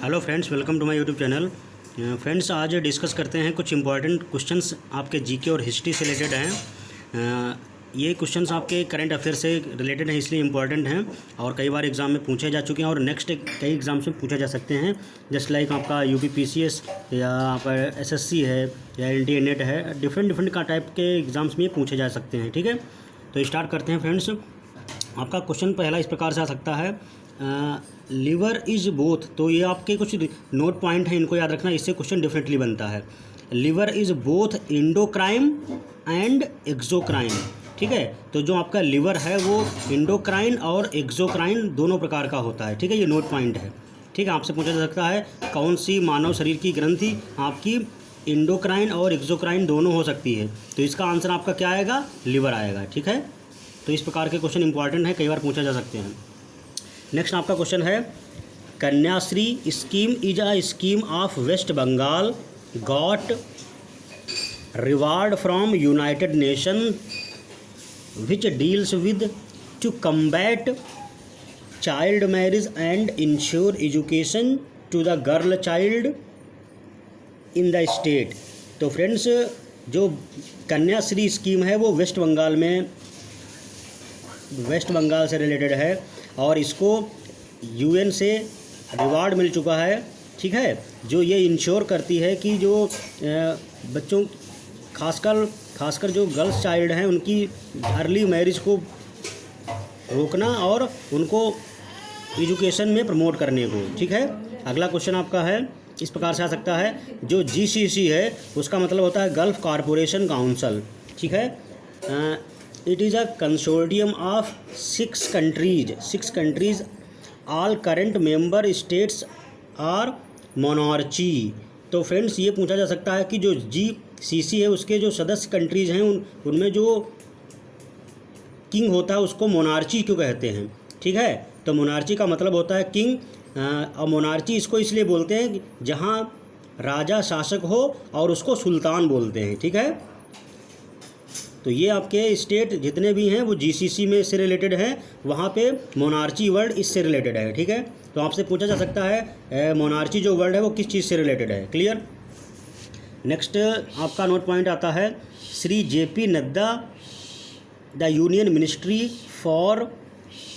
Hello friends, welcome to my YouTube channel. Friends, आज discuss करते हैं कुछ इंपॉर्टेंट क्वेश्चंस आपके जीके और हिस्ट्री से रिलेटेड हैं। ये क्वेश्चंस आपके करंट अफेयर से रिलेटेड हैं, इसलिए इंपॉर्टेंट हैं और कई बार एग्जाम में पूछे जा चुके हैं और नेक्स्ट कई एग्जाम्स में पूछे जा सकते हैं। जस्ट लाइक आपका यूपीपीसीएस या आपका एसएससी है या एनडीए नेट है, डिफरेंट का टाइप के एग्जाम्स में पूछे जा सकते हैं। ठीक है, तो स्टार्ट करते हैं फ्रेंड्स। आपका क्वेश्चन पहला इस प्रकार से आ सकता है, लिवर इज बोथ। तो ये आपके कुछ नोट पॉइंट हैं, इनको याद रखना, इससे क्वेश्चन डिफरेंटली बनता है। Liver is both endocrine and exocrine. ठीक है, तो जो आपका लिवर है वो इंडोक्राइन और एक्सोक्राइन दोनों प्रकार का होता है। ठीक है, ये नोट पॉइंट है। ठीक है, आपसे पूछा जा सकता है कौन सी मानव शरीर की ग्रंथि आपकी इंडोक्राइन और एक्सोक्राइन दोनों हो सकती है, तो इसका आंसर आपका क्या आएगा? लिवर आएगा। ठीक है, तो इस प्रकार के क्वेश्चन इंपॉर्टेंट है, कई बार पूछा जा सकते हैं। नेक्स्ट आपका क्वेश्चन है, Kanyashree scheme is a scheme of West Bengal got reward from United Nation which deals with to combat child marriage and ensure education to the girl child in the state. तो फ्रेंड्स, जो कन्याश्री स्कीम है वो waste Bengal से related है और इसको UN से reward मिल चुका है। ठीक है, जो ये इंश्योर करती है कि जो बच्चों खासकर जो गर्ल्स चाइल्ड हैं उनकी अर्ली मैरिज को रोकना और उनको एजुकेशन में प्रमोट करने को। ठीक है, अगला क्वेश्चन आपका है इस प्रकार से आ सकता है, जो जीसीसी है उसका मतलब होता है गल्फ कॉरपोरेशन काउंसिल। ठीक है, it is a consortium of 6 countries all current member states are monarchy. तो फ्रेंड्स, ये पूछा जा सकता है कि जो जीसीसी है उसके जो सदस्य कंट्रीज़ हैं उनमें जो किंग होता है उसको मोनार्ची क्यों कहते हैं। ठीक है, तो मोनार्ची का मतलब होता है किंग, और मोनार्ची इसको इसलिए बोलते हैं जहाँ राजा शासक हो और उसको सुल्तान बोलते हैं। ठीक है, तो ये आपके स्टेट जितने भी हैं वो जीसीसी में इससे रिलेटेड हैं, वहाँ पे मोनार्ची वर्ड इससे रिलेटेड है। ठीक है, तो आपसे पूछा जा सकता है मोनार्ची जो वर्ड है वो किस चीज़ से रिलेटेड है। क्लियर। नेक्स्ट आपका नोट पॉइंट आता है, Shri JP Nadda the union ministry for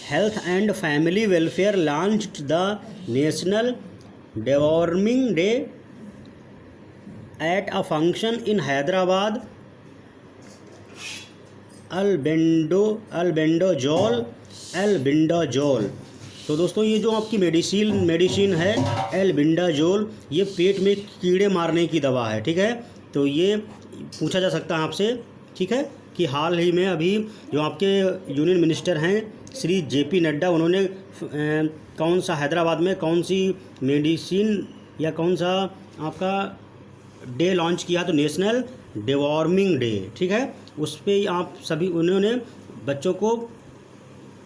health and family welfare launched the national deworming day at a function in Hyderabad albendazole. तो दोस्तों, ये जो आपकी मेडिसिन है एल्बेंडाजोल, ये पेट में कीड़े मारने की दवा है। ठीक है, तो ये पूछा जा सकता है आपसे। ठीक है, कि हाल ही में अभी जो आपके यूनियन मिनिस्टर हैं श्री जेपी नड्डा, उन्होंने कौन सा हैदराबाद में कौन सी मेडिसिन या कौन सा आपका डे लॉन्च किया, तो नेशनल डिवॉर्मिंग डे। ठीक है, उस पर आप सभी उन्होंने बच्चों को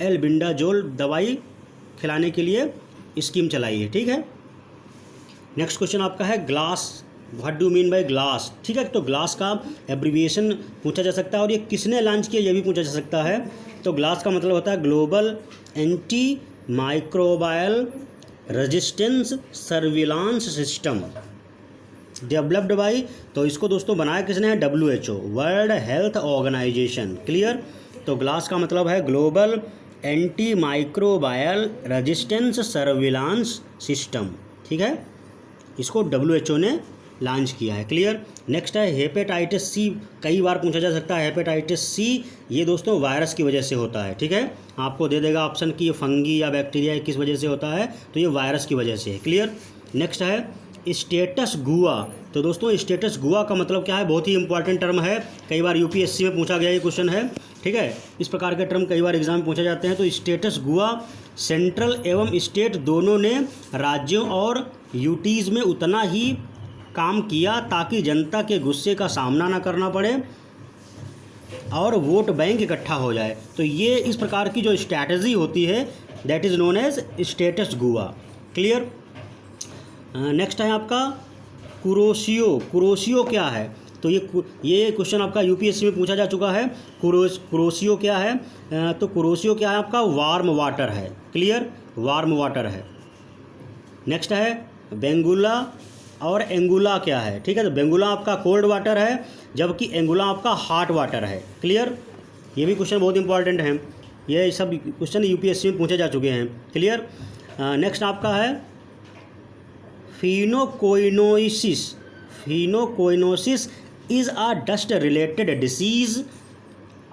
एल्बेंडाजोल दवाई खिलाने के लिए स्कीम चलाई है। ठीक है, नेक्स्ट क्वेश्चन आपका है, glass what do mean by glass. ठीक है, तो ग्लास का एब्रीविएशन पूछा जा सकता है और ये किसने लॉन्च किया ये भी पूछा जा सकता है। तो ग्लास का मतलब होता है global anti microbial resistance surveillance system developed by. तो इसको दोस्तों बनाया किसने है? WHO, world health organization. Clear. तो ग्लास का मतलब है global anti microbial resistance surveillance system. ठीक है, इसको WHO ने लॉन्च किया है। क्लियर। नेक्स्ट है हेपेटाइटिस सी, कई बार पूछा जा सकता है। हेपेटाइटिस सी ये दोस्तों वायरस की वजह से होता है। ठीक है, आपको दे देगा ऑप्शन कि ये फंगी या बैक्टीरिया किस वजह से होता है, तो ये वायरस की वजह से है। क्लियर। नेक्स्ट है स्टेटस गुआ। तो दोस्तों, स्टेटस गुआ का मतलब क्या है? बहुत ही इंपॉर्टेंट टर्म है, कई बार यूपीएससी में पूछा गया ये क्वेश्चन है। ठीक है, इस प्रकार के टर्म कई बार एग्जाम में पूछे जाते हैं। तो स्टेटस गुआ, सेंट्रल एवं स्टेट दोनों ने राज्यों और यूटीज़ में उतना ही काम किया ताकि जनता के गुस्से का सामना ना करना पड़े और वोट बैंक इकट्ठा हो जाए। तो ये इस प्रकार की जो स्ट्रैटेजी होती है that is known as status quo. Clear. Next है आपका कुरोशियो क्या है? तो ये क्वेश्चन आपका यूपीएससी में पूछा जा चुका है। कुरोशियो क्या है? तो कुरोशियो क्या है आपका? वार्म वाटर है। क्लियर, वार्म वाटर है। नेक्स्ट है बेंगुला और एंगुला क्या है, ठीक है। तो बेंगुला आपका कोल्ड वाटर है, जबकि एंगुला आपका हॉट वाटर है। क्लियर, ये भी क्वेश्चन बहुत इंपॉर्टेंट हैं, ये सब क्वेश्चन यूपीएससी में पूछे जा चुके हैं। क्लियर। नेक्स्ट आपका है pneumoconiosis. Pneumoconiosis is a dust related disease,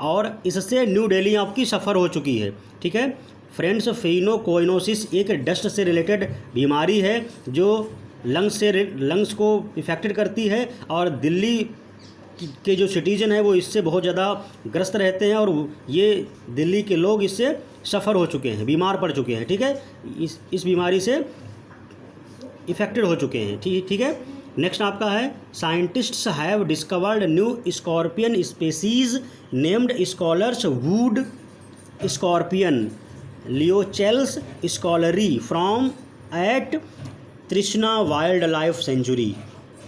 और इससे न्यू दिल्ली आपकी सफ़र हो चुकी है, ठीक है फ्रेंड्स। फिनोकोइनोसिस एक डस्ट से रिलेटेड बीमारी है जो लंग्स को इफेक्टेड करती है, और दिल्ली के जो सिटीजन है वो इससे बहुत ज़्यादा ग्रस्त रहते हैं, और ये दिल्ली के लोग इससे सफ़र हो चुके हैं, बीमार पड़ चुके हैं, ठीक है। इस बीमारी से इफेक्टेड हो चुके हैं, ठीक है। नेक्स्ट आपका है scientists have discovered new scorpion species named scholars wood scorpion Liocheles scholari from Eturnagaram wild life sanctuary.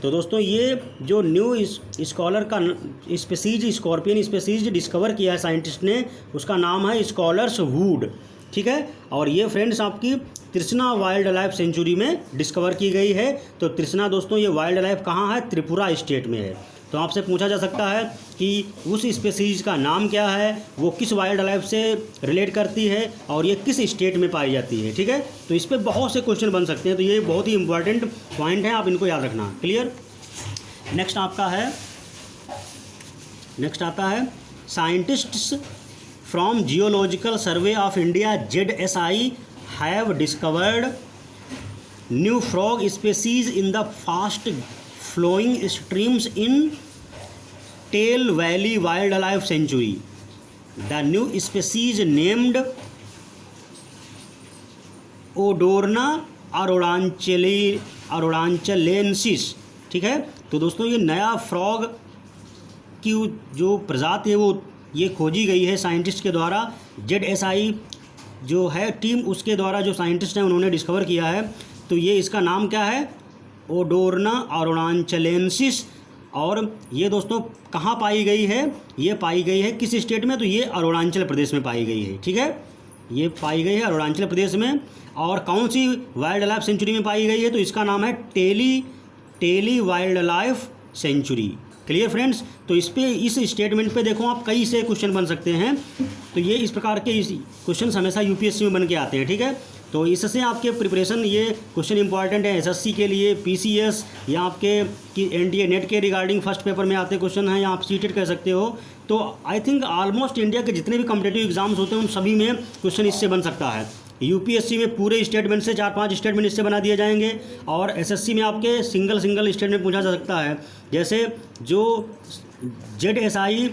तो दोस्तों ये जो न्यू स्कॉलर का स्पेसीज स्कॉर्पियन स्पेसीज डिस्कवर किया है साइंटिस्ट ने, उसका नाम है स्कॉलर्स वुड, ठीक है। और ये फ्रेंड्स आपकी तृष्णा वाइल्ड लाइफ सेंचुरी में डिस्कवर की गई है। तो तृष्णा दोस्तों ये वाइल्ड लाइफ कहाँ है, त्रिपुरा स्टेट में है। तो आपसे पूछा जा सकता है कि उस स्पेसीज का नाम क्या है, वो किस वाइल्ड लाइफ से रिलेट करती है, और ये किस स्टेट में पाई जाती है, ठीक है। तो इस पर बहुत से क्वेश्चन बन सकते हैं, तो ये बहुत ही इंपॉर्टेंट पॉइंट है, आप इनको याद रखना। क्लियर। नेक्स्ट आता है scientists from geological survey of India ZSI have discovered new frog species in the fast flowing streams in Tail Valley Wildlife Sanctuary. The new species named Odorna aruranchalensis, ठीक है। तो दोस्तों ये नया फ्रॉग की जो प्रजाति है वो ये खोजी गई है साइंटिस्ट के द्वारा, ZSI जो है टीम उसके द्वारा जो साइंटिस्ट हैं उन्होंने डिस्कवर किया है। तो ये इसका नाम क्या है, ओडोरना अरुणाचलेंसिस। और ये दोस्तों कहाँ पाई गई है, ये पाई गई है किस स्टेट में, तो ये अरुणाचल प्रदेश में पाई गई है, ठीक है। ये पाई गई है अरुणाचल प्रदेश में, और कौन सी वाइल्ड लाइफ सेंचुरी में पाई गई है, तो इसका नाम है Tale wild life sanctuary. Clear friends. तो इस स्टेटमेंट पे देखो आप कई से क्वेश्चन बन सकते हैं। तो ये इस प्रकार के क्वेश्चन हमेशा यूपीएससी में बन के आते हैं, ठीक है। तो इससे आपके प्रिपरेशन ये क्वेश्चन इंपॉर्टेंट है एसएससी के लिए, पीसीएस या आपके कि एनडीए नेट के रिगार्डिंग फर्स्ट पेपर में आते क्वेश्चन हैं, या आप सीटेट कह सकते हो। तो आई थिंक ऑलमोस्ट इंडिया के जितने भी कॉम्पिटिटिव एग्जाम्स होते हैं उन सभी में क्वेश्चन इससे बन सकता है। यूपीएससी में पूरे स्टेटमेंट से 4-5 स्टेटमेंट इससे बना दिए जाएंगे, और एसएससी में आपके सिंगल स्टेटमेंट पूछा जा सकता है। जैसे जो ZSI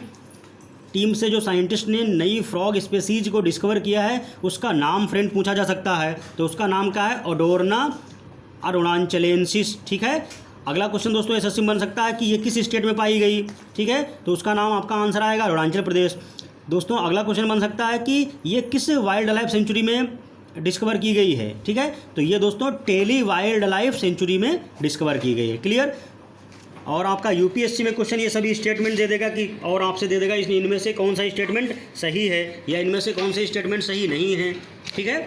टीम से जो साइंटिस्ट ने नई फ्रॉग स्पेसीज को डिस्कवर किया है उसका नाम फ्रेंड पूछा जा सकता है, तो उसका नाम क्या है, ओडोरना अरुणाचलेंसिस, ठीक है। अगला क्वेश्चन दोस्तों एसएससी में बन सकता है कि ये किस स्टेट में पाई गई, ठीक है। तो उसका नाम आपका आंसर आएगा अरुणाचल प्रदेश। दोस्तों अगला क्वेश्चन बन सकता है कि ये किस वाइल्ड लाइफ सेंचुरी में डिस्कवर की गई है, ठीक है। तो ये दोस्तों टेली वाइल्ड लाइफ सेंचुरी में डिस्कवर की गई है। क्लियर। और आपका यूपीएससी में क्वेश्चन ये सभी स्टेटमेंट दे देगा कि, और आपसे दे देगा इनमें से कौन सा स्टेटमेंट सही है या इनमें से कौन से स्टेटमेंट सही नहीं है, ठीक है।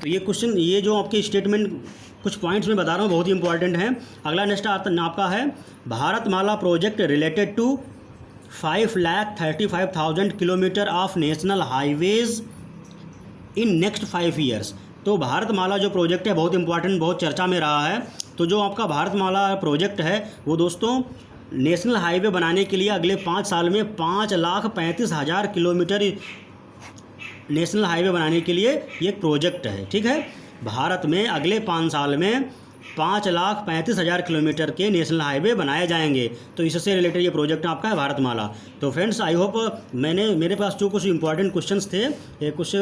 तो ये क्वेश्चन, ये जो आपके स्टेटमेंट कुछ पॉइंट्स में बता रहा हूँ बहुत ही इंपॉर्टेंट हैं। अगला नेक्स्ट आपका है Bharatmala project related to 5,35,000 kilometre of national highways in next 5 years. तो भारतमाला जो प्रोजेक्ट है बहुत इंपॉर्टेंट, बहुत चर्चा में रहा है। तो जो आपका भारतमाला प्रोजेक्ट है वो दोस्तों नेशनल हाईवे बनाने के लिए अगले 5 साल में 5,35,000 किलोमीटर नेशनल हाईवे बनाने के लिए ये प्रोजेक्ट है, ठीक है। भारत में अगले 5 साल में 5,35,000 किलोमीटर के नेशनल हाईवे बनाए जाएंगे। तो इससे रिलेटेड ये प्रोजेक्ट आपका है भारतमाला। तो फ्रेंड्स आई होप मेरे पास जो कुछ इंपॉर्टेंट क्वेश्चंस थे, कुछ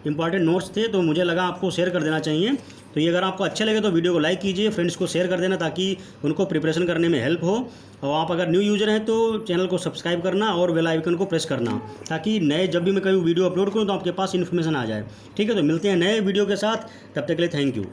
इंपॉर्टेंट नोट्स थे, तो मुझे लगा आपको शेयर कर देना चाहिए। तो ये अगर आपको अच्छे लगे तो वीडियो को लाइक कीजिए, फ्रेंड्स को शेयर कर देना ताकि उनको प्रिपरेशन करने में हेल्प हो। और आप अगर न्यू यूज़र हैं तो चैनल को सब्सक्राइब करना और बेल आइकन को प्रेस करना, ताकि नए जब भी मैं कोई वीडियो अपलोड करूँ तो आपके पास इन्फॉर्मेशन आ जाए, ठीक है। तो मिलते हैं नए वीडियो के साथ, तब तक के लिए थैंक यू।